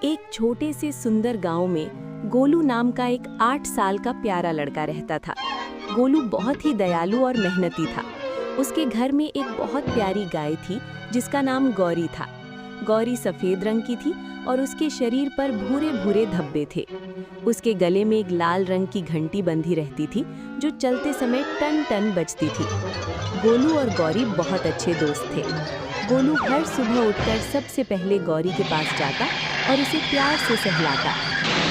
एक छोटे से सुंदर गांव में गोलू नाम का एक 8 साल का प्यारा लड़का रहता था। गोलू बहुत ही दयालु और मेहनती था। उसके घर में एक बहुत प्यारी गाय थी जिसका नाम गौरी था। गौरी सफेद रंग की थी और उसके शरीर पर भूरे भूरे धब्बे थे। उसके गले में एक लाल रंग की घंटी बंधी रहती थी जो चलते समय टन टन बजती थी। गोलू और गौरी बहुत अच्छे दोस्त थे। गोलू हर सुबह उठकर सबसे पहले गौरी के पास जाता और उसे प्यार से सहलाता।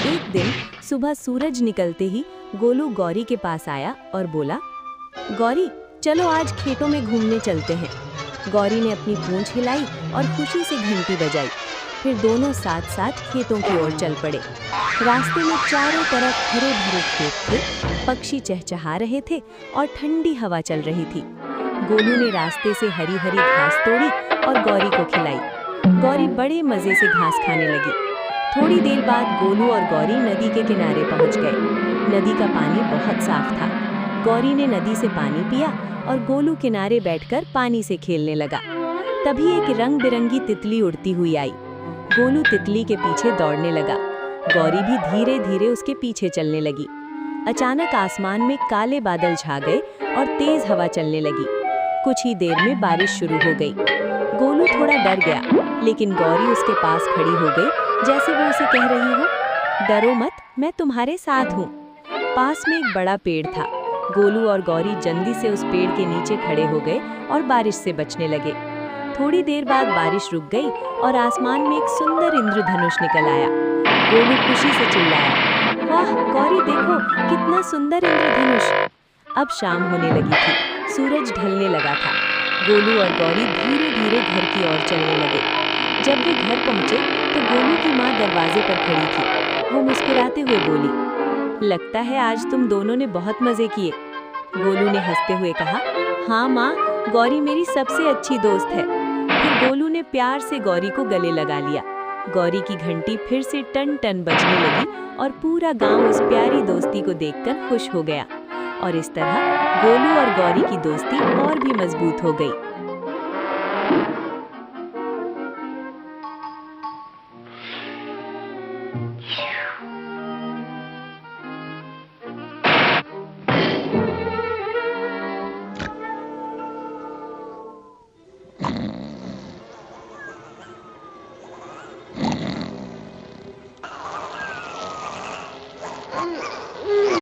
एक दिन सुबह सूरज निकलते ही गोलू गौरी के पास आया और बोला, गौरी चलो आज खेतों में घूमने चलते हैं। गौरी ने अपनी पूंछ हिलाई और खुशी से घंटी बजाई। फिर दोनों साथ साथ खेतों की ओर चल पड़े। रास्ते में चारों तरफ हरे भरे खेत थे, पक्षी चहचहा रहे थे और ठंडी हवा चल रही थी। गोलू ने रास्ते से हरी हरी घास तोड़ी और गौरी को खिलाई। गौरी बड़े मजे से घास खाने लगी। थोड़ी देर बाद गोलू और गौरी नदी के किनारे पहुंच गए। नदी का पानी बहुत साफ था। गौरी ने नदी से पानी पिया और गोलू किनारे बैठकर पानी से खेलने लगा। तभी एक रंग बिरंगी तितली उड़ती हुई आई। गोलू तितली के पीछे दौड़ने लगा। गौरी भी धीरे धीरे उसके पीछे चलने लगी। अचानक आसमान में काले बादल छा गए और तेज हवा चलने लगी। कुछ ही देर में बारिश शुरू हो गई। गोलू थोड़ा डर गया, लेकिन गौरी उसके पास खड़ी हो गई जैसे वो उसे कह रही हो, डरो मत, मैं तुम्हारे साथ हूँ। पास में एक बड़ा पेड़ था। गोलू और गौरी जल्दी से उस पेड़ के नीचे खड़े हो गए और बारिश से बचने लगे। थोड़ी देर बाद बारिश रुक गई और आसमान में एक सुंदर इंद्रधनुष निकल आया। गोलू खुशी से चिल्लाया, वाह गौरी देखो कितना सुंदर इंद्रधनुष। अब शाम होने लगी थी, सूरज ढलने लगा था। गोलू और गौरी धीरे धीरे घर की ओर चलने लगे। जब वे घर पहुंचे तो गोलू की माँ दरवाजे पर खड़ी थी। वो मुस्कुराते हुए बोली, लगता है आज तुम दोनों ने बहुत मजे किए। गोलू ने हंसते हुए कहा, हाँ माँ, गौरी मेरी सबसे अच्छी दोस्त है। फिर गोलू ने प्यार से गौरी को गले लगा लिया। गौरी की घंटी फिर से टन टन बजने लगी और पूरा गांव उस प्यारी दोस्ती को देखकर खुश हो गया। और इस तरह गोलू और गौरी की दोस्ती और भी मजबूत हो गई।